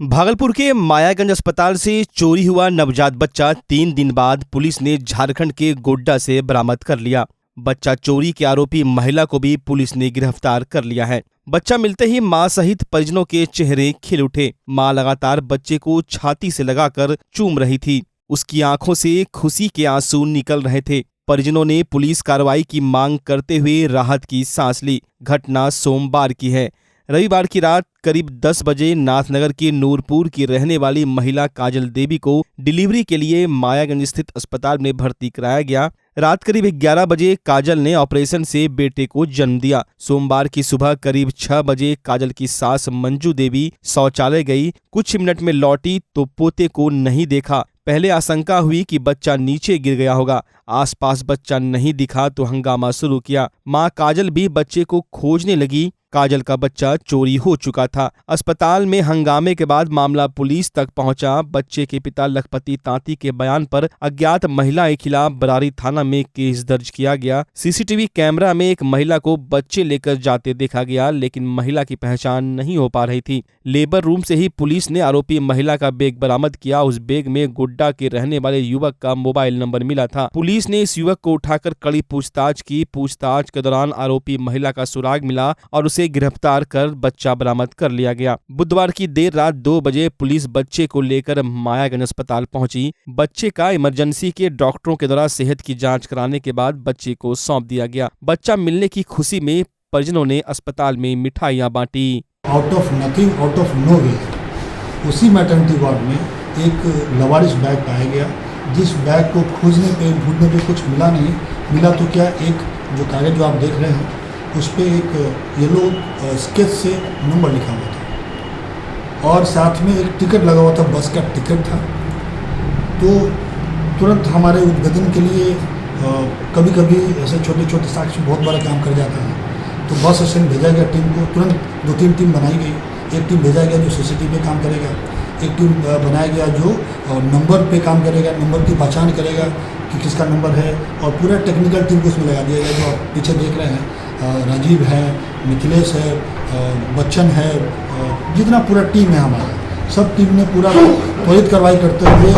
भागलपुर के मायागंज अस्पताल से चोरी हुआ नवजात बच्चा 3 दिन बाद पुलिस ने झारखंड के गोड्डा से बरामद कर लिया। बच्चा चोरी के आरोपी महिला को भी पुलिस ने गिरफ्तार कर लिया है। बच्चा मिलते ही मां सहित परिजनों के चेहरे खिल उठे। मां लगातार बच्चे को छाती से लगाकर चूम रही थी। उसकी आंखों से खुशी के आंसू निकल रहे थे। परिजनों ने पुलिस कार्रवाई की मांग करते हुए राहत की सांस ली। घटना सोमवार की है। रविवार की रात करीब 10 बजे नाथनगर के नूरपुर की रहने वाली महिला काजल देवी को डिलीवरी के लिए मायागंज स्थित अस्पताल में भर्ती कराया गया। रात करीब 11 बजे काजल ने ऑपरेशन से बेटे को जन्म दिया। सोमवार की सुबह करीब 6 बजे काजल की सास मंजू देवी शौचालय गई। कुछ मिनट में लौटी तो पोते को नहीं देखा। पहले आशंका हुई कि बच्चा नीचे गिर गया होगा। आसपास बच्चा नहीं दिखा तो हंगामा शुरू किया। मां काजल भी बच्चे को खोजने लगी। काजल का बच्चा चोरी हो चुका था। अस्पताल में हंगामे के बाद मामला पुलिस तक पहुंचा। बच्चे के पिता लखपति तांती के बयान पर अज्ञात महिला के खिलाफ बरारी थाना में केस दर्ज किया गया। सीसीटीवी कैमरा में एक महिला को बच्चे लेकर जाते देखा गया, लेकिन महिला की पहचान नहीं हो पा रही थी। लेबर रूम से ही पुलिस ने आरोपी महिला का बैग बरामद किया। उस बैग में गोड्डा के रहने वाले युवक का मोबाइल नंबर मिला था। पुलिस ने इस युवक को उठाकर कड़ी पूछताछ की। पूछताछ के दौरान आरोपी महिला का सुराग मिला और उसे गिरफ्तार कर बच्चा बरामद कर लिया गया। बुधवार की देर रात 2 बजे पुलिस बच्चे को लेकर मायागंज अस्पताल पहुंची। बच्चे का इमरजेंसी के डॉक्टरों के द्वारा सेहत की जांच कराने के बाद बच्चे को सौंप दिया गया। बच्चा मिलने की खुशी में परिजनों ने अस्पताल में मिठाइयां बांटी। Out of nothing, out of nowhere उसी मैटरनिटी वार्ड में एक लवारिश बैग पाया गया। जिस बैग को खोजने पे ढूंढने पे कुछ मिला नहीं। मिला तो क्या, एक जो कागज जो आप देख रहे हैं उस पर एक येलो स्केच से नंबर लिखा हुआ था और साथ में एक टिकट लगा हुआ था, बस का टिकट था। तो तुरंत हमारे उद्भेदन के लिए कभी कभी ऐसे छोटे छोटे साक्ष्य बहुत बड़ा काम कर जाते हैं। तो बस स्टैंड भेजा गया टीम को। तुरंत 2-3 टीम बनाई गई। एक टीम भेजा गया जो सीसीटीवी पे काम करेगा। एक टीम बनाया गया जो नंबर पे काम करेगा, नंबर की पहचान करेगा कि किसका नंबर है। और पूरा टेक्निकल टीम को उसमें लगा दिया गया। जो आप पीछे देख रहे हैं, राजीव है, मिथिलेश है, बच्चन है, जितना पूरा टीम है हमारा, सब टीम ने पूरा त्वरित कार्रवाई करते हुए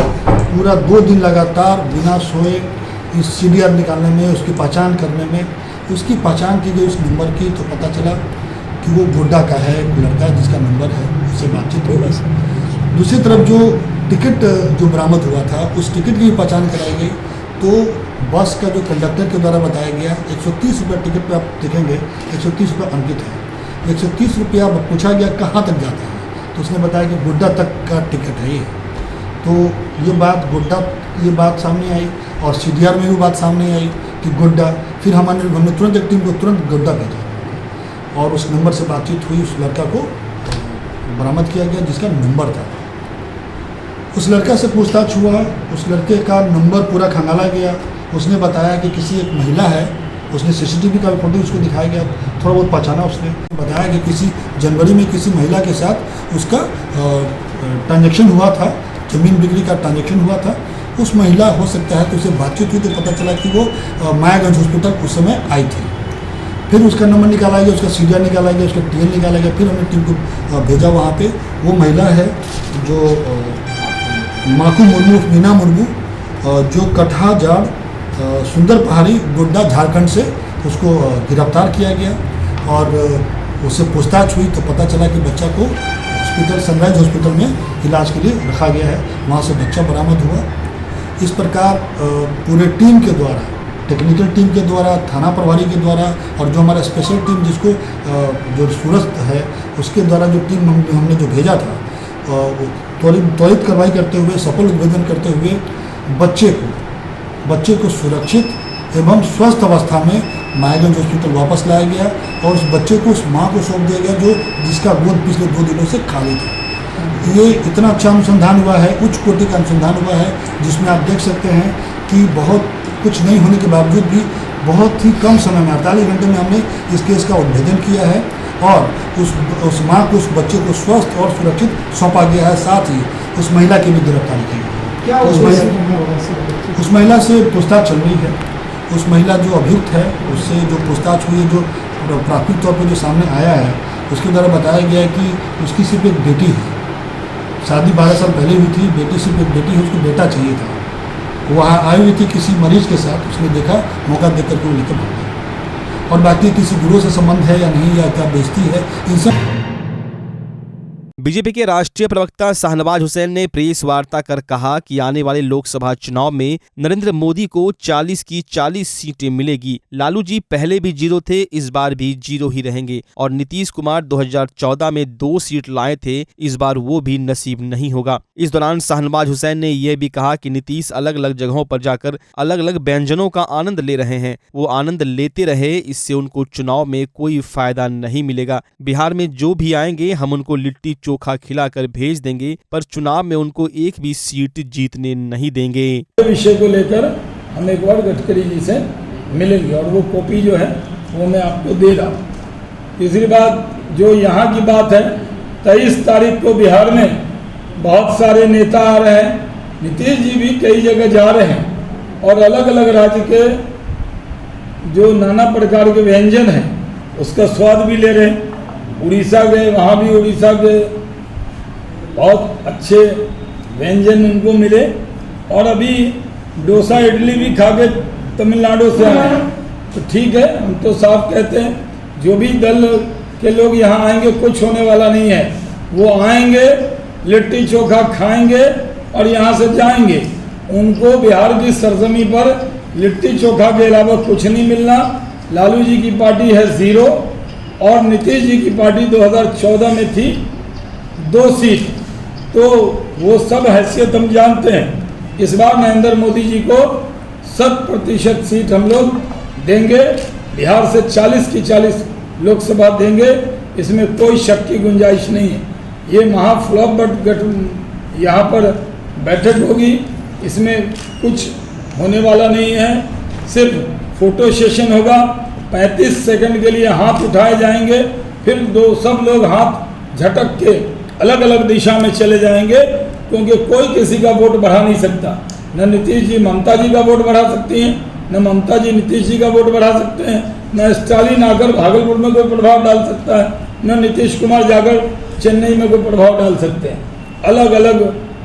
पूरा 2 दिन लगातार बिना सोए इस CDR निकालने में, उसकी पहचान करने में। उसकी पहचान की गई उस नंबर की, तो पता चला कि वो गोड्डा का है, एक लड़का जिसका नंबर है, उससे बातचीत हो गई। दूसरी तरफ जो टिकट जो बरामद हुआ था, उस टिकट की भी पहचान कराई गई। तो बस का जो कंडक्टर के द्वारा बताया गया 130 रुपये टिकट पे आप देखेंगे 130 रुपये अंकित है। 130 रुपया पूछा गया कहाँ तक जाता है, तो उसने बताया कि गोड्डा तक का टिकट है ये। तो ये बात सामने आई और CDR में भी बात सामने आई कि गोड्डा। फिर हमने तुरंत एक टीम को तुरंत गोड्डा भेजा और उस नंबर से बातचीत हुई। उस लड़का को बरामद किया गया जिसका नंबर था। उस लड़का से पूछताछ हुआ। उस लड़के का नंबर पूरा खंगाला गया। उसने बताया कि किसी एक महिला है। उसने CCTV का फोटो उसको दिखाया गया, थोड़ा बहुत पहचाना। उसने बताया कि किसी जनवरी में किसी महिला के साथ उसका ट्रांजैक्शन हुआ था, जमीन बिक्री का ट्रांजैक्शन हुआ था। उस महिला हो सकता है, तो उससे बातचीत हुई तो पता चला कि वो मायागंज हॉस्पिटल उस समय आई थी। फिर उसका नंबर निकाला गया, उसका CDR निकाला गया, उसका TL निकाला गया। फिर हमने टीम को भेजा वहाँ पर। वो महिला है जो माकू मुर्मू, मीना मुर्मू, जो कटहा जाड़ सुंदर पहाड़ी गोड्डा झारखंड से उसको गिरफ्तार किया गया और उससे पूछताछ हुई तो पता चला कि बच्चा को हॉस्पिटल, सनराइज हॉस्पिटल में इलाज के लिए रखा गया है। वहाँ से बच्चा बरामद हुआ। इस प्रकार पूरे टीम के द्वारा, टेक्निकल टीम के द्वारा, थाना प्रभारी के द्वारा और जो हमारा स्पेशल टीम जिसको जो सूरत है उसके द्वारा जो टीम हमने जो भेजा था, त्वरित कार्रवाई करते हुए, सफल उद्भेदन करते हुए बच्चे को सुरक्षित एवं स्वस्थ अवस्था में मायागंज हॉस्पिटल वापस लाया गया और उस बच्चे को उस माँ को सौंप दिया गया जिसका गोद पिछले 2 दिनों से खाली था। ये इतना अच्छा अनुसंधान हुआ है, उच्च कोटि का अनुसंधान हुआ है, जिसमें आप देख सकते हैं कि बहुत कुछ नहीं होने के बावजूद भी बहुत ही कम समय में 48 घंटे में हमने इस केस का उद्भेदन किया है और उस माँ को, उस बच्चे को स्वस्थ और सुरक्षित सौंपा गया है। साथ ही उस महिला की भी गिरफ्तारी की गई है। उस महिला से पूछताछ चल रही है। उस महिला जो अभियुक्त है उससे जो पूछताछ हुई, जो प्राथमिक तौर पर जो सामने आया है, उसके द्वारा बताया गया है कि उसकी सिर्फ एक बेटी है। शादी 12 साल पहले हुई थी, बेटी सिर्फ एक बेटी है, उसको बेटा चाहिए था। वो वहाँ आई हुई थी किसी मरीज के साथ, उसने देखा, मौका देख करके वो लेकर भाग गया। और बाकी किसी गुरु से संबंध है या नहीं, या क्या बेइज्जती है, इन सब। बीजेपी के राष्ट्रीय प्रवक्ता शाहनवाज हुसैन ने प्रेस वार्ता कर कहा कि आने वाले लोकसभा चुनाव में नरेंद्र मोदी को 40 की 40 सीटें मिलेगी। लालू जी पहले भी 0 थे, इस बार भी 0 ही रहेंगे। और नीतीश कुमार 2014 में 2 सीट लाए थे, इस बार वो भी नसीब नहीं होगा। इस दौरान शाहनवाज हुसैन ने यह भी कहा कि नीतीश अलग अलग जगहों पर जाकर अलग अलग व्यंजनों का आनंद ले रहे हैं, वो आनंद लेते रहे, इससे उनको चुनाव में कोई फायदा नहीं मिलेगा। बिहार में जो भी आएंगे हम उनको लिट्टी चोखा खिलाकर भेज देंगे, पर चुनाव में उनको एक भी सीट जीतने नहीं देंगे। विषय को लेकर हम एक बार गडकरी जी से मिलेंगे और वो कॉपी जो है वो मैं आपको दे रहा हूँ। तीसरी बात, जो यहाँ की बात है, 23 तारीख को बिहार में बहुत सारे नेता आ रहे हैं, नीतीश जी भी कई जगह जा रहे हैं और अलग अलग राज्य के जो नाना प्रकार के व्यंजन हैं उसका स्वाद भी ले रहे हैं। उड़ीसा गए, वहाँ भी उड़ीसा के बहुत अच्छे व्यंजन उनको मिले और अभी डोसा इडली भी खा के तमिलनाडु से आए हैं। तो ठीक है, हम तो साफ कहते हैं जो भी दल के लोग यहाँ आएंगे कुछ होने वाला नहीं है। वो आएंगे, लिट्टी चोखा खाएंगे और यहाँ से जाएंगे। उनको बिहार की सरजमी पर लिट्टी चोखा के अलावा कुछ नहीं मिलना। लालू जी की पार्टी है 0 और नीतीश जी की पार्टी 2014 में थी 2 सीट, तो वो सब हैसियत हम जानते हैं। इस बार नरेंद्र मोदी जी को 100% सीट हम लोग देंगे, बिहार से 40 की 40 लोकसभा देंगे, इसमें कोई शक की गुंजाइश नहीं है। ये महाफ्लॉप बट यहाँ पर बैठक होगी, इसमें कुछ होने वाला नहीं है, सिर्फ फोटो सेशन होगा। 35 सेकंड के लिए हाथ उठाए जाएंगे, फिर सब लोग हाथ झटक के अलग अलग दिशा में चले जाएंगे, क्योंकि कोई किसी का वोट बढ़ा नहीं सकता। न नीतीश जी ममता जी का वोट बढ़ा सकती हैं, न ममता जी नीतीश जी का वोट बढ़ा सकते हैं, न स्टालिन आकर भागलपुर में कोई प्रभाव डाल सकता है, न नीतीश कुमार जाकर चेन्नई में कोई प्रभाव डाल सकते हैं। अलग अलग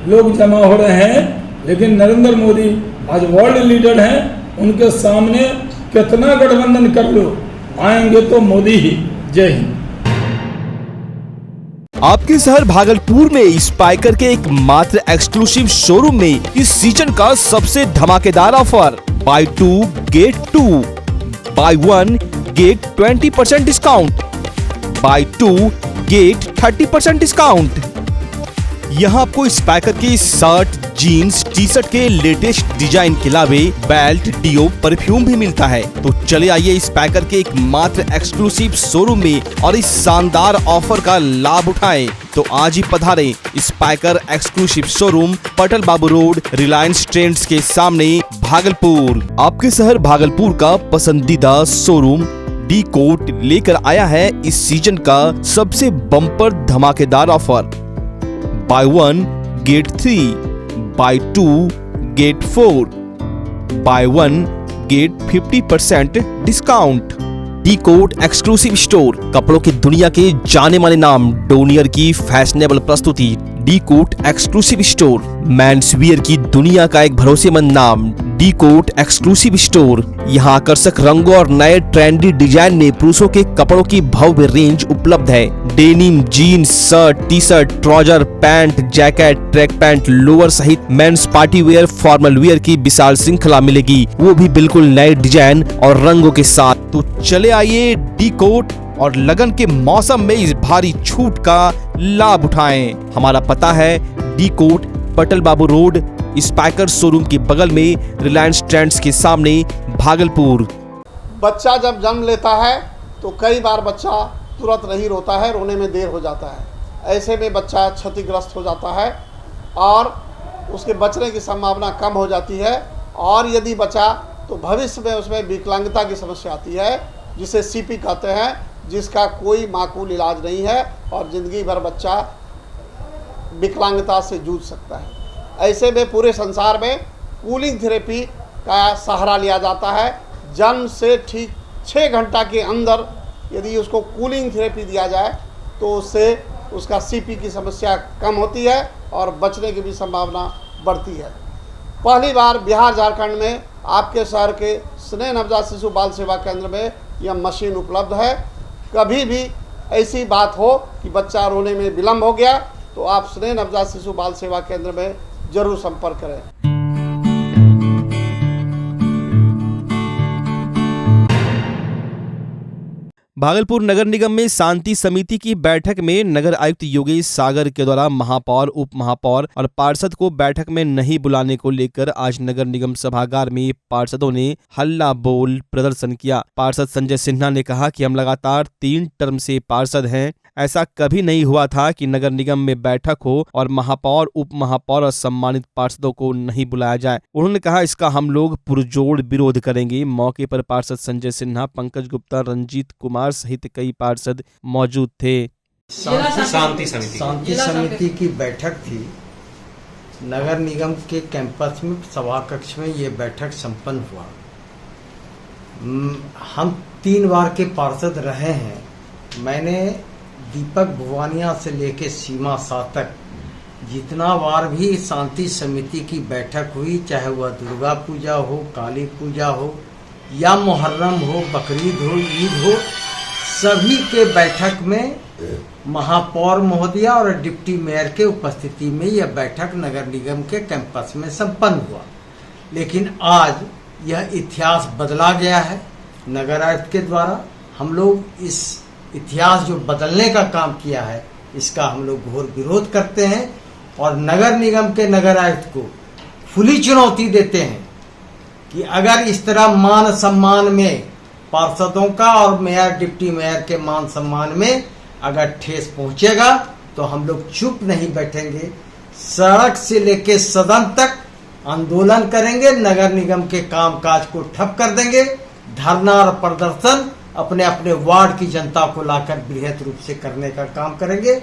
लोग जमा हो रहे हैं, लेकिन नरेंद्र मोदी आज वर्ल्ड लीडर हैं, उनके सामने कितना गठबंधन कर लो, आएंगे तो मोदी ही। जय हिंद। आपके शहर भागलपुर में स्पाइकर के एक मात्र एक्सक्लूसिव शोरूम में इस सीजन का सबसे धमाकेदार offer, buy 2 get 2, buy 1 get 20% discount, buy 2 get 30% discount. यहाँ आपको स्पाइकर के शर्ट, जीन्स, टी शर्ट के लेटेस्ट डिजाइन के अलावे बेल्ट, डियो, परफ्यूम भी मिलता है। तो चले आइए स्पाइकर के एक मात्र एक्सक्लूसिव शोरूम में और इस शानदार ऑफर का लाभ उठाएं। तो आज ही पधारें स्पाइकर एक्सक्लूसिव शोरूम, पटल बाबू रोड, रिलायंस ट्रेंड्स के सामने, भागलपुर। आपके शहर भागलपुर का पसंदीदा शोरूम डी कोट लेकर आया है इस सीजन का सबसे बम्पर धमाकेदार offer, buy 1 get 3, buy 2 get 4, buy 1 get 50% discount. D coat exclusive store, कपड़ों की दुनिया के जाने माने नाम डोनियर की फैशनेबल प्रस्तुति। D coat exclusive store, men's wear की दुनिया का एक भरोसेमंद नाम, डी कोट एक्सक्लूसिव स्टोर। यहाँ आकर्षक रंगों और नए ट्रेंडी डिजाइन में पुरुषों के कपड़ों की भव्य रेंज उपलब्ध है। Denim, jeans, shirt, T shirt, trouser, pant, jacket, track pant, lower सहित men's party wear, formal wear की विशाल श्रृंखला मिलेगी, वो भी बिल्कुल नए डिजाइन और रंगों के साथ। तो चले आइए डी कोट और लगन के मौसम में इस भारी छूट का लाभ उठाएं। हमारा पता है डी कोट, पटल बाबू रोड, स्पाइकर शोरूम के बगल में, रिलायंस ट्रेंड्स के सामने, भागलपुर। बच्चा जब जन्म लेता है तो कई बार बच्चा तुरंत नहीं रोता है, रोने में देर हो जाता है। ऐसे में बच्चा क्षतिग्रस्त हो जाता है और उसके बचने की संभावना कम हो जाती है। और यदि बचा तो भविष्य में उसमें विकलांगता की समस्या आती है, जिसे सीपी कहते हैं, जिसका कोई माकूल इलाज नहीं है और ज़िंदगी भर बच्चा विकलांगता से जूझ सकता है। ऐसे में पूरे संसार में कूलिंग थेरेपी का सहारा लिया जाता है। जन्म से ठीक 6 घंटा के अंदर यदि उसको कूलिंग थेरेपी दिया जाए तो उससे उसका सीपी की समस्या कम होती है और बचने की भी संभावना बढ़ती है। पहली बार बिहार झारखंड में आपके शहर के स्नेह नवजात शिशु बाल सेवा केंद्र में यह मशीन उपलब्ध है। कभी भी ऐसी बात हो कि बच्चा रोने में विलम्ब हो गया तो आप स्नेह नवजात शिशु बाल सेवा केंद्र में जरूर संपर्क करें। भागलपुर नगर निगम में शांति समिति की बैठक में नगर आयुक्त योगेश सागर के द्वारा महापौर, उप महापौर और पार्षद को बैठक में नहीं बुलाने को लेकर आज नगर निगम सभागार में पार्षदों ने हल्ला बोल प्रदर्शन किया। पार्षद संजय सिन्हा ने कहा कि हम लगातार 3 टर्म से पार्षद हैं, ऐसा कभी नहीं हुआ था कि नगर निगम में बैठक हो और महापौर, उप महापौर और सम्मानित पार्षदों को नहीं बुलाया जाए। उन्होंने कहा इसका हम लोग पुरजोर विरोध करेंगे। मौके पर पार्षद संजय सिन्हा, पंकज गुप्ता, रंजीत कुमार सहित कई पार्षद मौजूद थे। शांति समिति की बैठक थी नगर निगम के कैंपस में, सभा कक्ष में ये बैठक संपन्न हुआ। हम 3 बार के पार्षद रहे हैं। मैंने दीपक भुवानिया से लेके सीमा शाह तक जितना बार भी शांति समिति की बैठक हुई, चाहे वह दुर्गा पूजा हो, काली पूजा हो या मुहर्रम हो, बकरीद हो, ईद हो, सभी के बैठक में महापौर महोदया और डिप्टी मेयर के उपस्थिति में यह बैठक नगर निगम के कैंपस में संपन्न हुआ। लेकिन आज यह इतिहास बदला गया है नगर आयुक्त के द्वारा। हम लोग इस इतिहास जो बदलने का काम किया है इसका हम लोग घोर विरोध करते हैं और नगर निगम के नगर आयुक्त को खुली चुनौती देते हैं कि अगर इस तरह मान सम्मान में पार्षदों का और मेयर, डिप्टी मेयर के मान सम्मान में अगर ठेस पहुंचेगा तो हम लोग चुप नहीं बैठेंगे। सड़क से लेके सदन तक आंदोलन करेंगे, नगर निगम के कामकाज को ठप कर देंगे। धरना और प्रदर्शन अपने अपने वार्ड की जनता को लाकर बृहत रूप से करने का काम करेंगे।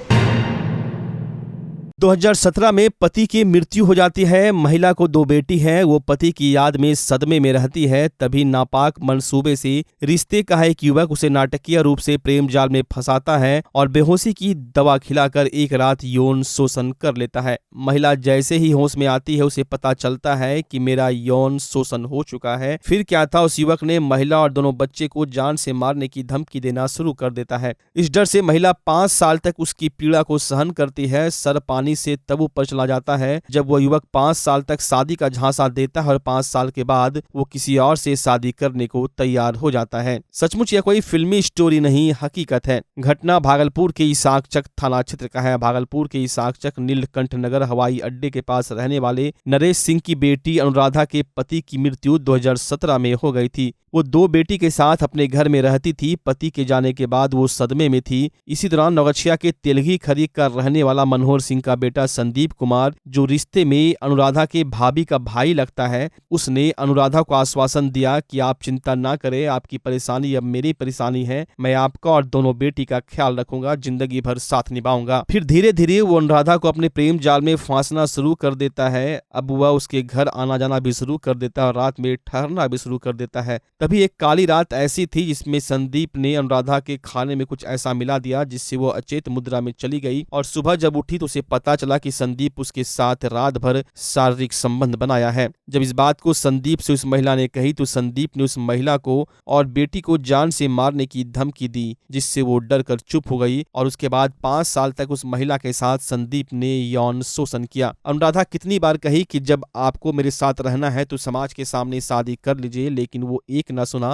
2017 में पति की मृत्यु हो जाती है। महिला को 2 बेटी हैं। वो पति की याद में सदमे में रहती है। तभी नापाक मंसूबे से रिश्ते का एक युवक उसे नाटकीय रूप से प्रेम जाल में फंसाता है और बेहोशी की दवा खिलाकर एक रात यौन शोषण कर लेता है। महिला जैसे ही होश में आती है उसे पता चलता है कि मेरा यौन शोषण हो चुका है। फिर क्या था, उस युवक ने महिला और दोनों बच्चे को जान से मारने की धमकी देना शुरू कर देता है। इस डर से महिला 5 साल तक उसकी पीड़ा को सहन करती है। सर पानी से तब ऊपर चला जाता है जब वह युवक 5 साल तक शादी का झांसा देता है और 5 साल के बाद वो किसी और से शादी करने को तैयार हो जाता है। सचमुच यह कोई फिल्मी स्टोरी नहीं, हकीकत है। घटना भागलपुर के इसाकचक थाना क्षेत्र का है। भागलपुर के इसाकचक नीलकंठ नगर हवाई अड्डे के पास रहने वाले नरेश सिंह की बेटी अनुराधा के पति की मृत्यु 2017 में हो गई थी। वो 2 बेटी के साथ अपने घर में रहती थी। पति के जाने के बाद वो सदमे में थी। इसी दौरान नौगछिया के तेलगी खरीद कर रहने वाला मनोहर सिंह का बेटा संदीप कुमार, जो रिश्ते में अनुराधा के भाभी का भाई लगता है, उसने अनुराधा को आश्वासन दिया कि आप चिंता ना करें, आपकी परेशानी अब मेरी परेशानी है, मैं आपका और दोनों बेटी का ख्याल रखूंगा, जिंदगी भर साथ निभाऊंगा। फिर धीरे धीरे वो अनुराधा को अपने प्रेम जाल में फांसना शुरू कर देता है। अब वह उसके घर आना जाना भी शुरू कर देता है और रात में ठहरना भी शुरू कर देता है। तभी एक काली रात ऐसी थी जिसमें संदीप ने अनुराधा के खाने में कुछ ऐसा मिला दिया जिससे वो अचेत मुद्रा में चली गई और सुबह जब उठी तो उसे पता चला कि संदीप उसके साथ रात भर शारीरिक संबंध बनाया है। जब इस बात को संदीप से उस महिला ने कही तो संदीप ने उस महिला को और बेटी को जान से मारने की धमकी दी, जिससे वो डर कर चुप हो गई और उसके बाद 5 साल तक उस महिला के साथ संदीप ने यौन शोषण किया। अनुराधा कितनी बार कही कि जब आपको मेरे साथ रहना है तो समाज के सामने शादी कर लीजिए, लेकिन वो एक न सुना।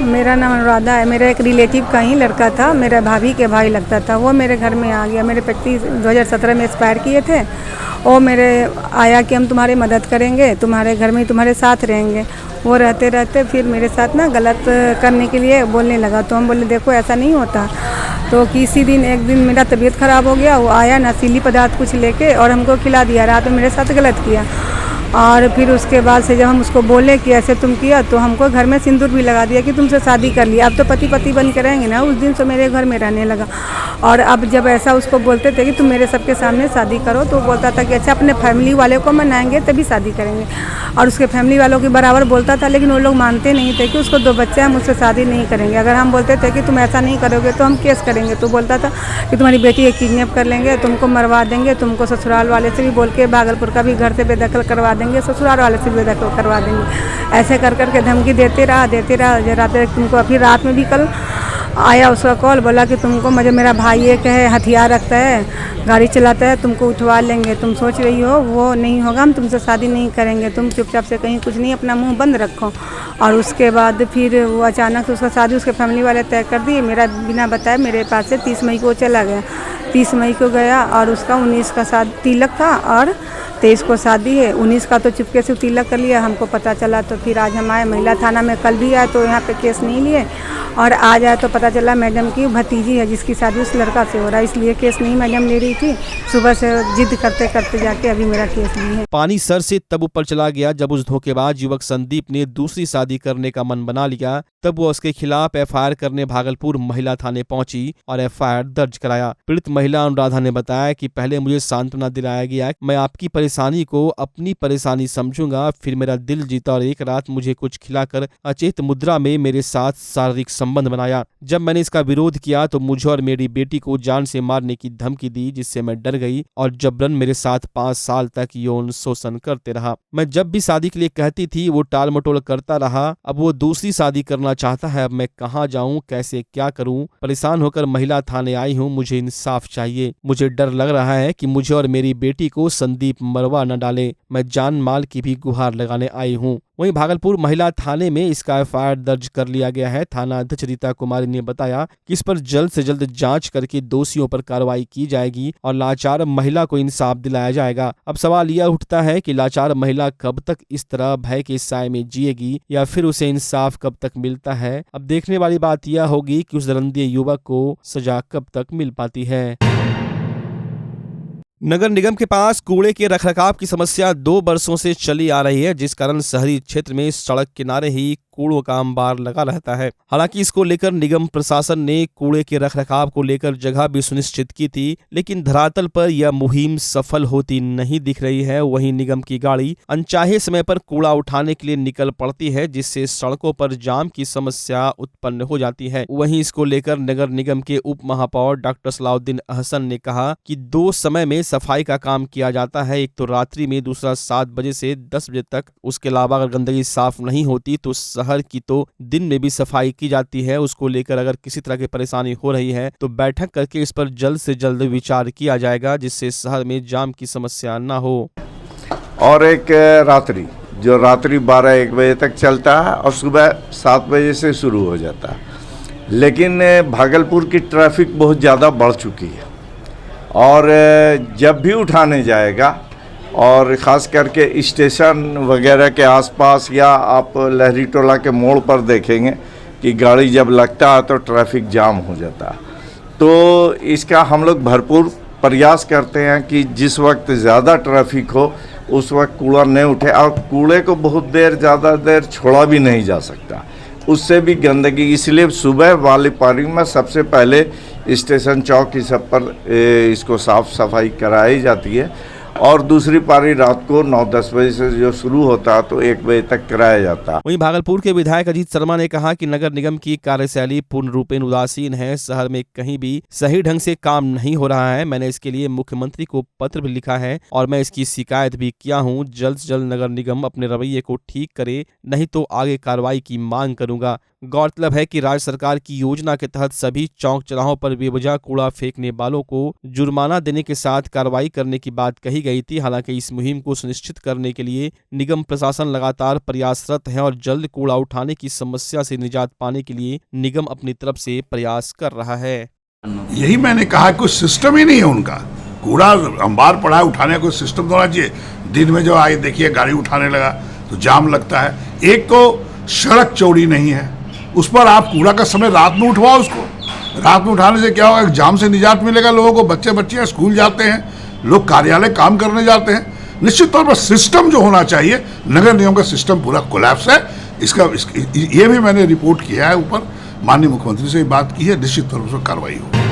मेरा नाम अनुराधा है। मेरा एक रिलेटिव का ही लड़का था, मेरा भाभी के भाई लगता था। वो मेरे घर में आ गया। मेरे पति 2017 में एक्सपायर किए थे। वो मेरे आया कि हम तुम्हारी मदद करेंगे, तुम्हारे घर में तुम्हारे साथ रहेंगे। वो रहते रहते फिर मेरे साथ ना गलत करने के लिए बोलने लगा। तो हम बोले देखो ऐसा नहीं होता। तो किसी दिन एक दिन मेरा तबीयत ख़राब हो गया। वो आया नशीली पदार्थ कुछ लेके और हमको खिला दिया। रात में मेरे साथ गलत किया। और फिर उसके बाद से जब हम उसको बोले कि ऐसे तुम किया, तो हमको घर में सिंदूर भी लगा दिया कि तुमसे शादी कर लिया, अब तो पति पति बन के रहेंगे ना। उस दिन से मेरे घर में रहने लगा। और अब जब ऐसा उसको बोलते थे कि तुम मेरे सबके सामने शादी करो, तो बोलता था कि अच्छा अपने फैमिली वाले को मनाएंगे तभी शादी करेंगे। और उसके फैमिली वालों के बराबर बोलता था, लेकिन वो लोग मानते नहीं थे कि उसको 2 बच्चे हैं, मुझसे शादी नहीं करेंगे। अगर हम बोलते थे कि तुम ऐसा नहीं करोगे तो हम केस करेंगे, तो बोलता था कि तुम्हारी बेटी को किडनैप कर लेंगे, तुमको मरवा देंगे, तुमको ससुराल वाले से भी बोल के भागलपुर का भी घर से बेदखल करवा देंगे, ससुराल वाले से भी बेदखल करवा देंगे। ऐसे कर करके धमकी देते रहा जरा देर। तुमको अभी रात में भी कल आया उसका कॉल, बोला कि तुमको मुझे मेरा भाई एक है, हथियार रखता है, गाड़ी चलाता है, तुमको उठवा लेंगे, तुम सोच रही हो वो नहीं होगा, हम तुमसे शादी नहीं करेंगे, तुम चुपचाप से कहीं कुछ नहीं, अपना मुंह बंद रखो। और उसके बाद फिर वो अचानक से उसका शादी उसके फैमिली वाले तय कर दिए, मेरा बिना बताए मेरे पास से 30 मई को चला गया। 30 मई को गया और उसका 19 का शादी तिलक था और 23 को शादी है। 19 का तो चुपके से तिलक कर लिया, हमको पता चला तो फिर आज हम आए महिला थाना में। कल भी आए तो यहाँ पे केस नहीं लिए, और आज आए तो पता चला मैडम की भतीजी है जिसकी शादी उस लड़का से हो रहा है, इसलिए केस नहीं मैडम ले रही थी। सुबह से जिद करते करते जाके अभी मेरा केस ली है। पानी सर से तब ऊपर चला गया जब उस धोखेबाज युवक संदीप ने दूसरी शादी करने का मन बना लिया। तब वो उसके खिलाफ एफआईआर करने भागलपुर महिला थाने पहुंची और एफआईआर दर्ज कराया। पीड़ित महिला अनुराधा ने बताया कि पहले मुझे सांत्वना दिलाया गया, मैं आपकी परेशानी को अपनी परेशानी समझूंगा। फिर मेरा दिल जीता और एक रात मुझे कुछ खिलाकर अचेत मुद्रा में मेरे साथ शारीरिक संबंध बनाया। जब मैंने इसका विरोध किया तो मुझे और मेरी बेटी को जान से मारने की धमकी दी, जिससे मैं डर गई और जबरन मेरे साथ 5 साल तक यौन शोषण करते रहा। मैं जब भी शादी के लिए कहती थी वो टाल मटोल करता रहा। अब वो दूसरी शादी करना चाहता है। अब मैं कहाँ जाऊँ, कैसे क्या करूँ? परेशान होकर महिला थाने आई हूँ, मुझे इंसाफ चाहिए। मुझे डर लग रहा है कि मुझे और मेरी बेटी को संदीप मरवा न डाले। मैं जान माल की भी गुहार लगाने आई हूँ। वहीं भागलपुर महिला थाने में इसका एफआईआर दर्ज कर लिया गया है। थाना अध्यक्ष रीता कुमारी ने बताया कि इस पर जल्द से जल्द जांच करके दोषियों पर कार्रवाई की जाएगी और लाचार महिला को इंसाफ दिलाया जाएगा। अब सवाल यह उठता है कि लाचार महिला कब तक इस तरह भय के साए में जिएगी या फिर उसे इंसाफ कब तक मिलता है। अब देखने वाली बात यह होगी कि उस दरिंदे युवक को सजा कब तक मिल पाती है। नगर निगम के पास कूड़े के रखरखाव की समस्या 2 वर्षों से चली आ रही है, जिस कारण शहरी क्षेत्र में सड़क किनारे ही कूड़ों का अंबार लगा रहता है। हालांकि इसको लेकर निगम प्रशासन ने कूड़े के रखरखाव को लेकर जगह भी सुनिश्चित की थी, लेकिन धरातल पर यह मुहिम सफल होती नहीं दिख रही है। वहीं निगम की गाड़ी अनचाहे समय पर कूड़ा उठाने के लिए निकल पड़ती है, जिससे सड़कों पर जाम की समस्या उत्पन्न हो जाती है। वहीं इसको लेकर नगर निगम के उप महापौर डॉक्टर सलाउद्दीन अहसन ने कहा कि 2 समय में सफाई का काम किया जाता है, एक तो रात्रि में, दूसरा 7 बजे से 10 बजे तक। उसके अलावा अगर गंदगी साफ नहीं होती तो शहर की तो दिन में भी सफाई की जाती है। उसको लेकर अगर किसी तरह की परेशानी हो रही है तो बैठक करके इस पर जल्द से जल्द विचार किया जाएगा, जिससे शहर में जाम की समस्या ना हो। और एक रात्रि 12-1 बजे तक चलता है और सुबह 7 बजे से शुरू हो जाता है। लेकिन भागलपुर की ट्रैफिक बहुत ज़्यादा बढ़ चुकी है और जब भी उठाने जाएगा और ख़ास करके स्टेशन वगैरह के आसपास या आप लहरी टोला के मोड़ पर देखेंगे कि गाड़ी जब लगता है तो ट्रैफिक जाम हो जाता है। तो इसका हम लोग भरपूर प्रयास करते हैं कि जिस वक्त ज़्यादा ट्रैफिक हो उस वक्त कूड़ा नहीं उठे, और कूड़े को बहुत देर ज़्यादा देर छोड़ा भी नहीं जा सकता, उससे भी गंदगी। इसलिए सुबह वाली पारी में सबसे पहले स्टेशन चौक इस सब पर इसको साफ़ सफाई कराई जाती है और दूसरी पारी रात को 9-10 बजे से जो शुरू होता है तो 1 बजे तक कराया जाता है। वहीं भागलपुर के विधायक अजीत शर्मा ने कहा कि नगर निगम की कार्यशैली पूर्ण रूपेण उदासीन है। शहर में कहीं भी सही ढंग से काम नहीं हो रहा है। मैंने इसके लिए मुख्यमंत्री को पत्र भी लिखा है और मैं इसकी शिकायत भी किया हूं। जल्द से जल्द नगर निगम अपने रवैये को ठीक करे, नहीं तो आगे कार्रवाई की मांग करूंगा। गौरतलब है कि राज्य सरकार की योजना के तहत सभी चौक चौराहों पर बेवजह कूड़ा फेंकने वालों को जुर्माना देने के साथ कार्रवाई करने की बात कही गई थी। हालांकि इस मुहिम को सुनिश्चित करने के लिए निगम प्रशासन लगातार प्रयासरत है और जल्द कूड़ा उठाने की समस्या से निजात पाने के लिए निगम अपनी तरफ से प्रयास कर रहा है। यही मैंने कहा, कुछ सिस्टम ही नहीं है उनका। कूड़ा अंबार पड़ा है, उठाने को सिस्टम होना चाहिए। दिन में जो आए देखिए गाड़ी उठाने लगा तो जाम लगता है। एक तो सड़क चौड़ी नहीं है, उस पर आप कूड़ा का समय रात में उठवाओ। उसको रात में उठाने से क्या होगा, जाम से निजात मिलेगा लोगों को। बच्चे बच्चियाँ स्कूल जाते हैं, लोग कार्यालय काम करने जाते हैं। निश्चित तौर पर सिस्टम जो होना चाहिए, नगर निगम का सिस्टम पूरा कोलैप्स है। ये भी मैंने रिपोर्ट किया है ऊपर, माननीय मुख्यमंत्री से बात की है, निश्चित तौर पर कार्रवाई होगी।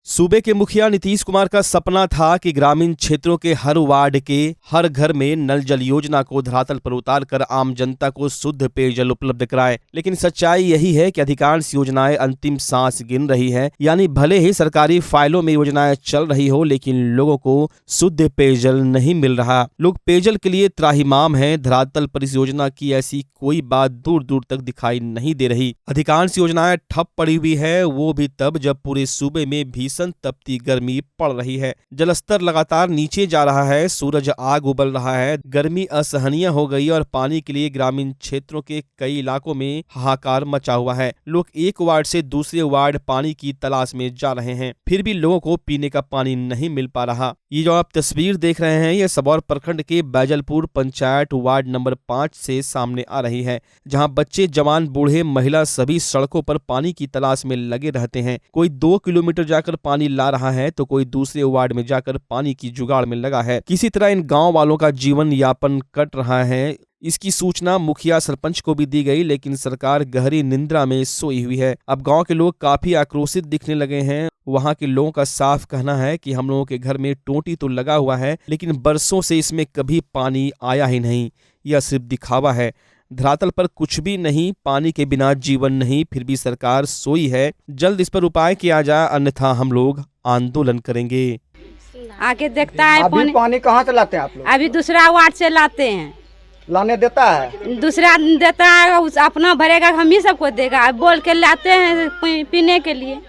सूबे के मुखिया नीतीश कुमार का सपना था कि ग्रामीण क्षेत्रों के हर वार्ड के हर घर में नल जल योजना को धरातल पर उतारकर आम जनता को शुद्ध पेयजल उपलब्ध कराएं। लेकिन सच्चाई यही है कि अधिकांश योजनाएं अंतिम सांस गिन रही है। यानी भले ही सरकारी फाइलों में योजनाएं चल रही हो, लेकिन लोगों को शुद्ध पेयजल नहीं मिल रहा। लोग पेयजल के लिए त्राहिमाम हैं। धरातल पर इस योजना की ऐसी कोई बात दूर दूर तक दिखाई नहीं दे रही। अधिकांश योजनाएं ठप पड़ी हुई है, वो भी तब जब पूरे सूबे में भीषण तपती गर्मी पड़ रही है। जलस्तर लगातार नीचे जा रहा है, सूरज आग उबल रहा है, गर्मी असहनीय हो गई और पानी के लिए ग्रामीण क्षेत्रों के कई इलाकों में हाहाकार मचा हुआ है। लोग एक वार्ड से दूसरे वार्ड पानी की तलाश में जा रहे हैं, फिर भी लोगों को पीने का पानी नहीं मिल पा रहा। ये जो आप तस्वीर देख रहे हैं, ये सबौर प्रखंड के बैजलपुर पंचायत वार्ड नंबर 5 से सामने आ रही है, जहां बच्चे, जवान, बूढ़े, महिला सभी सड़कों पर पानी की तलाश में लगे रहते हैं। कोई 2 किलोमीटर जाकर पानी ला रहा है तो कोई दूसरे वार्ड में जाकर पानी की जुगाड़ में लगा है। किसी तरह इन गांव वालों का जीवन यापन कट रहा है। इसकी सूचना मुखिया सरपंच को भी दी गई, लेकिन सरकार गहरी निंद्रा में सोई हुई है। अब गांव के लोग काफी आक्रोशित दिखने लगे हैं। वहां के लोगों का साफ कहना है कि हम लोगों के घर में टोटी तो लगा हुआ है, लेकिन बरसों से इसमें कभी पानी आया ही नहीं। यह सिर्फ दिखावा है। धरातल पर कुछ भी नहीं, पानी के बिना जीवन नहीं, फिर भी सरकार सोई है। जल्द इस पर उपाय किया जाए, अन्यथा हम लोग आंदोलन करेंगे। आगे देखता है पानी कहाँ से लाते हैं आप लोग? अभी दूसरा वार्ड से लाते हैं। लाने देता है? दूसरा देता है, उस अपना भरेगा, हम ही सबको देगा। बोल के लाते हैं पीने के लिए।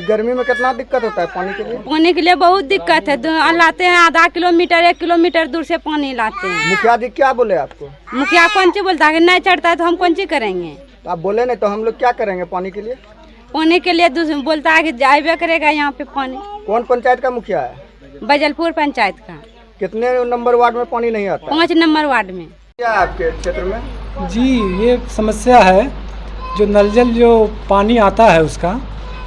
गर्मी में कितना दिक्कत होता है पानी के लिए? पानी के लिए बहुत दिक्कत है। लाते हैं आधा किलोमीटर 1 किलोमीटर दूर से पानी लाते हैं। मुखिया जी क्या बोले आपको? मुखिया कौन सी बोलता है, नहीं चढ़ता है तो हम कौन सी करेंगे? तो आप बोले नहीं तो हम लोग क्या करेंगे पानी के लिए? पानी के लिए बोलता है कि जाइबे करेगा यहाँ पे पानी। कौन पंचायत का मुखिया है? बैजलपुर पंचायत का। कितने नंबर वार्ड में पानी नहीं आता? 5 नंबर वार्ड में। क्या आपके क्षेत्र में? जी, ये समस्या है। जो नल जल जो पानी आता है उसका,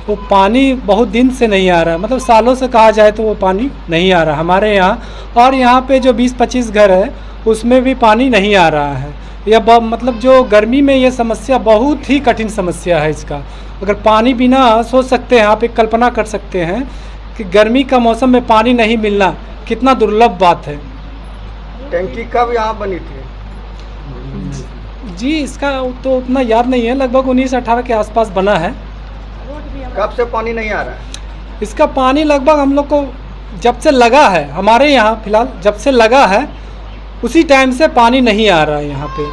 वो पानी बहुत दिन से नहीं आ रहा है। मतलब सालों से कहा जाए तो वो पानी नहीं आ रहा हमारे यहाँ। और यहाँ पे जो 20-25 घर है उसमें भी पानी नहीं आ रहा है। यह मतलब जो गर्मी में ये समस्या बहुत ही कठिन समस्या है इसका। अगर पानी बिना सोच सकते हैं आप, एक कल्पना कर सकते हैं कि गर्मी का मौसम में पानी नहीं मिलना कितना दुर्लभ बात है। टंकी कब यहाँ बनी थी? जी, इसका तो उतना याद नहीं है, लगभग 1918 के आसपास बना है। कब से पानी नहीं आ रहा है? इसका पानी लगभग हम लोग को जब से लगा है, हमारे यहाँ फिलहाल जब से लगा है उसी टाइम से पानी नहीं आ रहा है यहाँ पे।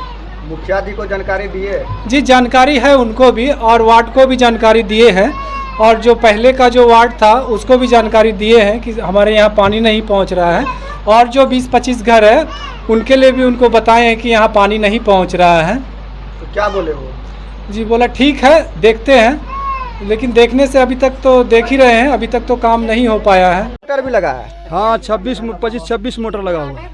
मुखिया जी को जानकारी दिए? जी, जानकारी है उनको भी, और वार्ड को भी जानकारी दिए हैं, और जो पहले का जो वार्ड था उसको भी जानकारी दिए हैं कि हमारे यहाँ पानी नहीं पहुँच रहा है। और जो 20-25 घर है उनके लिए भी उनको बताए हैं कि यहाँ पानी नहीं पहुँच रहा है। तो क्या बोले वो? जी, बोला ठीक है देखते हैं, लेकिन देखने से अभी तक तो देख ही रहे हैं, अभी तक तो काम नहीं हो पाया है। मोटर भी लगा है? हाँ, 25-26 मोटर लगा हुआ है।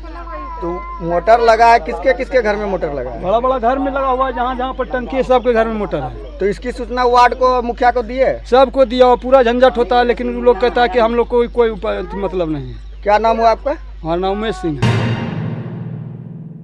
तो मोटर लगा है, किसके किसके घर में मोटर लगा है? बड़ा बड़ा घर में लगा हुआ है, जहाँ जहाँ पर टंकी है सबके घर में मोटर है। तो इसकी सूचना वार्ड को, मुखिया को दिए? सबको दिया और पूरा झंझट होता है, लेकिन लोग कहता है कि हम लोग को कोई मतलब नहीं। क्या नाम हुआ आपका? हमारा नाम उमेश सिंह है।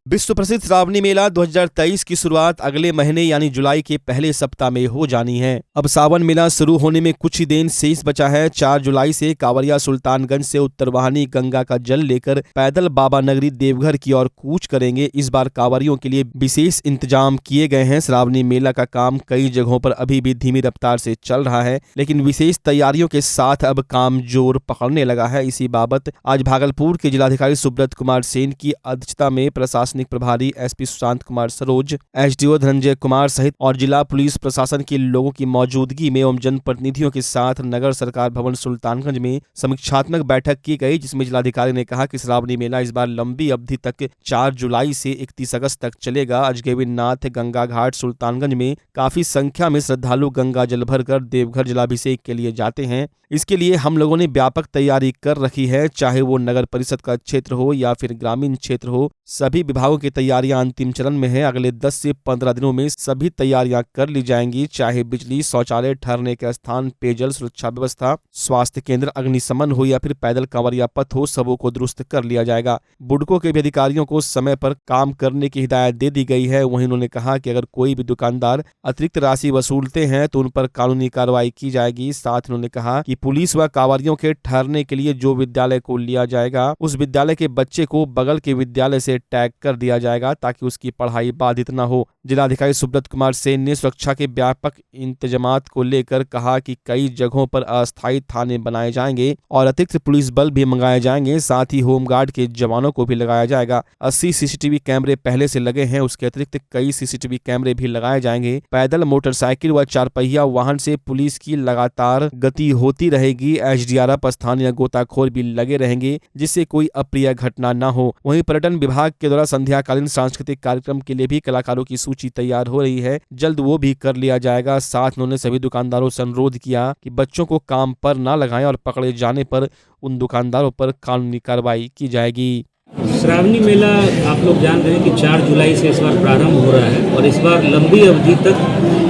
विश्व प्रसिद्ध श्रावणी मेला 2023 की शुरुआत अगले महीने यानी जुलाई के पहले सप्ताह में हो जानी है। अब सावन मेला शुरू होने में कुछ ही दिन शेष बचा है। 4 जुलाई से कांवरिया सुल्तानगंज से उत्तरवाहिनी गंगा का जल लेकर पैदल बाबा नगरी देवघर की ओर कूच करेंगे। इस बार कांवरियों के लिए विशेष इंतजाम किए गए हैं। श्रावणी मेला का काम कई जगहों पर अभी भी धीमी रफ्तार से चल रहा है, लेकिन विशेष तैयारियों के साथ अब काम जोर पकड़ने लगा है। इसी बाबत आज भागलपुर के जिलाधिकारी सुब्रत कुमार सेन की अध्यक्षता में प्रशासनिक प्रभारी एसपी सुशांत कुमार सरोज, एसडीओ धनंजय कुमार सहित और जिला पुलिस प्रशासन के लोगों की मौजूदगी में एवं जनप्रतिनिधियों के साथ नगर सरकार भवन सुल्तानगंज में समीक्षात्मक बैठक की गई, जिसमें जिलाधिकारी ने कहा कि श्रावणी मेला इस बार लंबी अवधि तक 4 जुलाई से 31 अगस्त तक चलेगा। अजगैबीनाथ गंगा घाट सुल्तानगंज में काफी संख्या में श्रद्धालु गंगा जल भरकर देवघर जलाभिषेक के लिए जाते हैं। इसके लिए हम लोगों ने व्यापक तैयारी कर रखी है, चाहे वो नगर परिषद का क्षेत्र हो या फिर ग्रामीण क्षेत्र हो। सभी विभाग विभागों की तैयारियां अंतिम चरण में है। अगले 10 से 15 दिनों में सभी तैयारियां कर ली जाएंगी, चाहे बिजली, शौचालय, ठहरने के स्थान, पेयजल, सुरक्षा व्यवस्था, स्वास्थ्य केंद्र, अग्निशमन हो या फिर पैदल कांवरिया पथ हो, सबों को दुरुस्त कर लिया जाएगा। बुडको के भी अधिकारियों को समय पर काम करने की हिदायत दे दी गई है। वहीं उन्होंने कहा कि अगर कोई भी दुकानदार अतिरिक्त राशि वसूलते हैं तो उन पर कानूनी कार्रवाई की जाएगी। साथ उन्होंने कहा कि पुलिस व कांवरियों के ठहरने के लिए जो विद्यालय को लिया जाएगा, उस विद्यालय के बच्चे को बगल के विद्यालय से टैग कर दिया जाएगा ताकि उसकी पढ़ाई बाधित न हो। जिलाधिकारी सुब्रत कुमार सेन ने सुरक्षा के व्यापक इंतजामात को लेकर कहा कि कई जगहों पर अस्थायी थाने बनाए जाएंगे और अतिरिक्त पुलिस बल भी मंगाए जाएंगे। साथ ही होमगार्ड के जवानों को भी लगाया जाएगा। 80 सीसीटीवी कैमरे पहले से लगे हैं, उसके अतिरिक्त कई सीसीटीवी कैमरे भी लगाए जाएंगे। पैदल, मोटरसाइकिल व 4 पहिया वाहन से पुलिस की लगातार गति होती रहेगी। एसडीआरएफ, स्थानीय गोताखोर भी लगे रहेंगे जिससे कोई अप्रिय घटना न हो। वहीं पर्यटन विभाग के द्वारा संध्याकालीन सांस्कृतिक कार्यक्रम के लिए भी कलाकारों की सूची तैयार हो रही है, जल्द वो भी कर लिया जाएगा। साथ उन्होंने सभी दुकानदारों से अनुरोध किया कि बच्चों को काम पर न लगाएं और पकड़े जाने पर उन दुकानदारों पर कानूनी कार्रवाई की जाएगी। श्रावणी मेला आप लोग जान रहे हैं कि 4 जुलाई से इस बार प्रारंभ हो रहा है और इस बार लंबी अवधि तक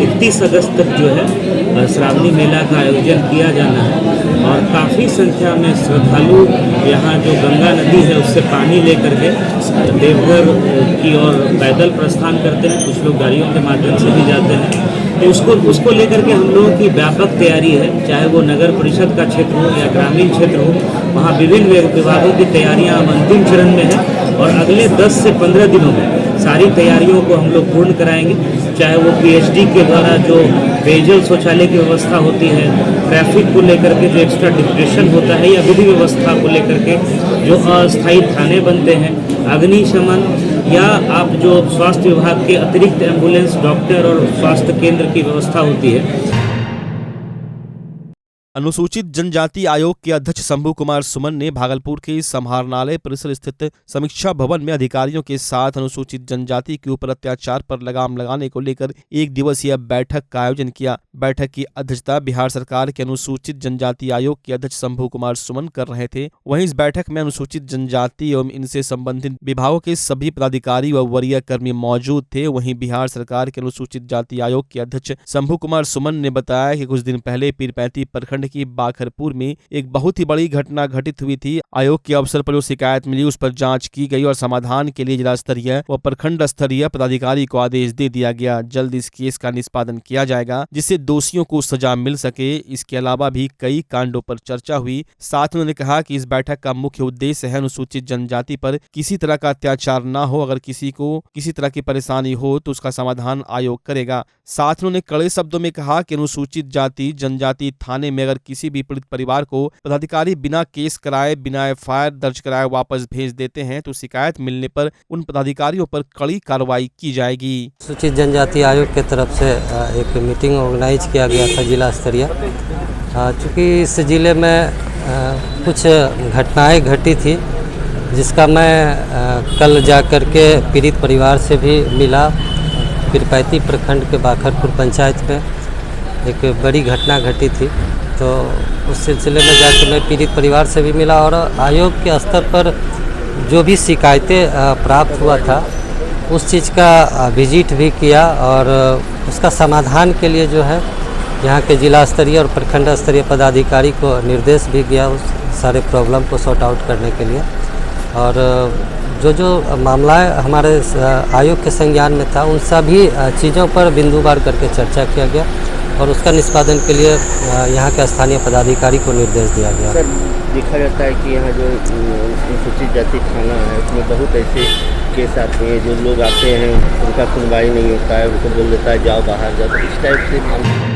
31 अगस्त तक जो है श्रावणी मेला का आयोजन किया जाना है और काफ़ी संख्या में श्रद्धालु यहाँ जो गंगा नदी है उससे पानी लेकर के देवघर की ओर पैदल प्रस्थान करते हैं। कुछ लोग गाड़ियों के माध्यम से भी जाते हैं। तो उसको लेकर के हम लोगों की व्यापक तैयारी है, चाहे वो नगर परिषद का क्षेत्र हो या ग्रामीण क्षेत्र हो, वहाँ विभिन्न विभागों की तैयारियाँ अब अंतिम चरण में है और अगले 10 से 15 दिनों में सारी तैयारियों को हम लोग पूर्ण कराएंगे। चाहे वो पीएचडी के द्वारा जो पेयजल शौचालय की व्यवस्था होती है, ट्रैफिक को लेकर के जो एक्स्ट्रा डिप्रेशन होता है या विधि व्यवस्था को लेकर के जो अस्थायी थाने बनते हैं, अग्निशमन या आप जो स्वास्थ्य विभाग के अतिरिक्त एम्बुलेंस, डॉक्टर और स्वास्थ्य केंद्र की व्यवस्था होती है। अनुसूचित जनजाति आयोग के अध्यक्ष शंभू कुमार सुमन ने भागलपुर के समाहरणालय परिसर स्थित समीक्षा भवन में अधिकारियों के साथ अनुसूचित जनजाति के ऊपर अत्याचार पर लगाम लगाने को लेकर 1 दिवसीय बैठक का आयोजन किया। बैठक की अध्यक्षता बिहार सरकार के अनुसूचित जनजाति आयोग के अध्यक्ष शंभू कुमार सुमन कर रहे थे। वहीं इस बैठक में अनुसूचित जनजाति एवं इनसे संबंधित विभागों के सभी पदाधिकारी व वरीय कर्मी मौजूद थे। वहीं बिहार सरकार के अनुसूचित जाति आयोग के अध्यक्ष शंभू कुमार सुमन ने बताया कि कुछ दिन पहले पीरपैंती प्रखंड की बाखरपुर में एक बहुत ही बड़ी घटना घटित हुई थी। आयोग के अवसर पर जो शिकायत मिली उस पर जांच की गई और समाधान के लिए जिला स्तरीय व प्रखंड स्तरीय पदाधिकारी को आदेश दे दिया गया। जल्द इस केस का निष्पादन किया जाएगा जिससे दोषियों को सजा मिल सके। इसके अलावा भी कई कांडों पर चर्चा हुई। साथ उन्होंने कहा कि इस बैठक का मुख्य उद्देश्य है अनुसूचित जनजाति पर किसी तरह का अत्याचार न हो। अगर किसी को किसी तरह की परेशानी हो तो उसका समाधान आयोग करेगा। साथ उन्होंने कड़े शब्दों में कहा कि अनुसूचित जाति जनजाति थाने में अगर किसी भी पीड़ित परिवार को पदाधिकारी बिना केस कराए, बिना एफआईआर दर्ज कराए वापस भेज देते हैं तो शिकायत मिलने पर उन पदाधिकारियों पर कड़ी कार्रवाई की जाएगी। अनुसूचित जनजाति आयोग के तरफ से एक मीटिंग ऑर्गेनाइज किया गया था जिला स्तरीय। चूँकि इस जिले में कुछ घटनाएं घटी थी जिसका मैं कल जा कर के पीड़ित परिवार से भी मिला। पीरपैंती प्रखंड के बाखरपुर पंचायत में एक बड़ी घटना घटी थी तो उस सिलसिले में जाकर मैं पीड़ित परिवार से भी मिला और आयोग के स्तर पर जो भी शिकायतें प्राप्त हुआ था उस चीज़ का विजिट भी किया और उसका समाधान के लिए जो है यहाँ के जिला स्तरीय और प्रखंड स्तरीय पदाधिकारी को निर्देश भी दिया उस सारे प्रॉब्लम को सॉर्ट आउट करने के लिए। और जो मामला हमारे आयोग के संज्ञान में था उन सभी चीज़ों पर बिंदुवार करके चर्चा किया गया और उसका निष्पादन के लिए यहाँ के स्थानीय पदाधिकारी को निर्देश दिया गया। सर, देखा जाता है कि यहाँ जो अनुसूचित जाति थाना है उसमें बहुत ऐसे केस आते हैं जो लोग आते हैं उनका सुनवाई नहीं होता है, उनको बोल देता है जाओ बाहर जाओ, इस टाइप से।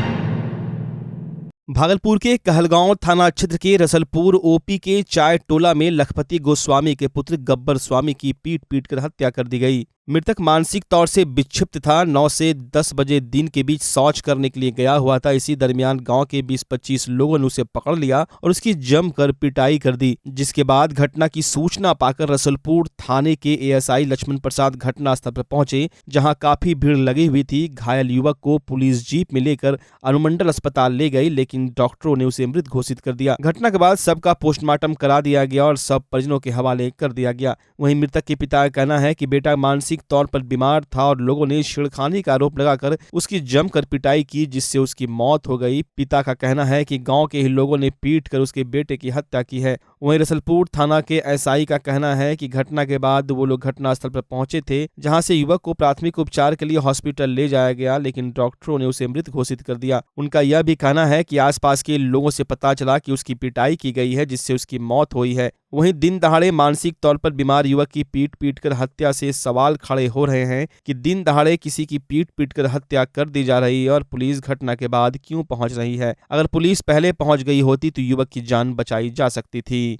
भागलपुर के कहलगांव थाना क्षेत्र के रसलपुर ओपी के चाय टोला में लखपति गोस्वामी के पुत्र गब्बर स्वामी की पीट कर हत्या कर दी गई। मृतक मानसिक तौर से विक्षिप्त था। 9 से 10 बजे दिन के बीच शौच करने के लिए गया हुआ था। इसी दरमियान गांव के 20-25 लोगों ने उसे पकड़ लिया और उसकी जमकर पिटाई कर दी, जिसके बाद घटना की सूचना पाकर रसुलपुर थाने के एएसआई लक्ष्मण प्रसाद घटनास्थल पर पहुंचे, जहां काफी भीड़ लगी हुई थी। घायल युवक को पुलिस जीप में लेकर अनुमंडल अस्पताल ले गई, लेकिन डॉक्टरों ने उसे मृत घोषित कर दिया। घटना के बाद शव का पोस्टमार्टम करा दिया गया और शव परिजनों के हवाले कर दिया गया। वहीं मृतक के पिता का कहना है कि बेटा मानसिक तौर पर बीमार था और लोगों ने छेड़खानी का आरोप लगाकर उसकी जमकर पिटाई की, जिससे उसकी मौत हो गई। पिता का कहना है कि गांव के ही लोगों ने पीट कर उसके बेटे की हत्या की है। वहीं रसुलपुर थाना के एसआई का कहना है कि घटना के बाद वो लोग घटनास्थल पर पहुंचे थे, जहां से युवक को प्राथमिक उपचार के लिए हॉस्पिटल ले जाया गया, लेकिन डॉक्टरों ने उसे मृत घोषित कर दिया। उनका यह भी कहना है कि आसपास के लोगों से पता चला कि उसकी पिटाई की गई है, जिससे उसकी मौत हुई है। वहीं दिन दहाड़े मानसिक तौर पर बीमार युवक की पीट कर हत्या से सवाल खड़े हो रहे हैं कि दिन दहाड़े किसी की पीट कर हत्या कर दी जा रही है और पुलिस घटना के बाद क्यों पहुंच रही है। अगर पुलिस पहले पहुंच गई होती तो युवक की जान बचाई जा सकती थी।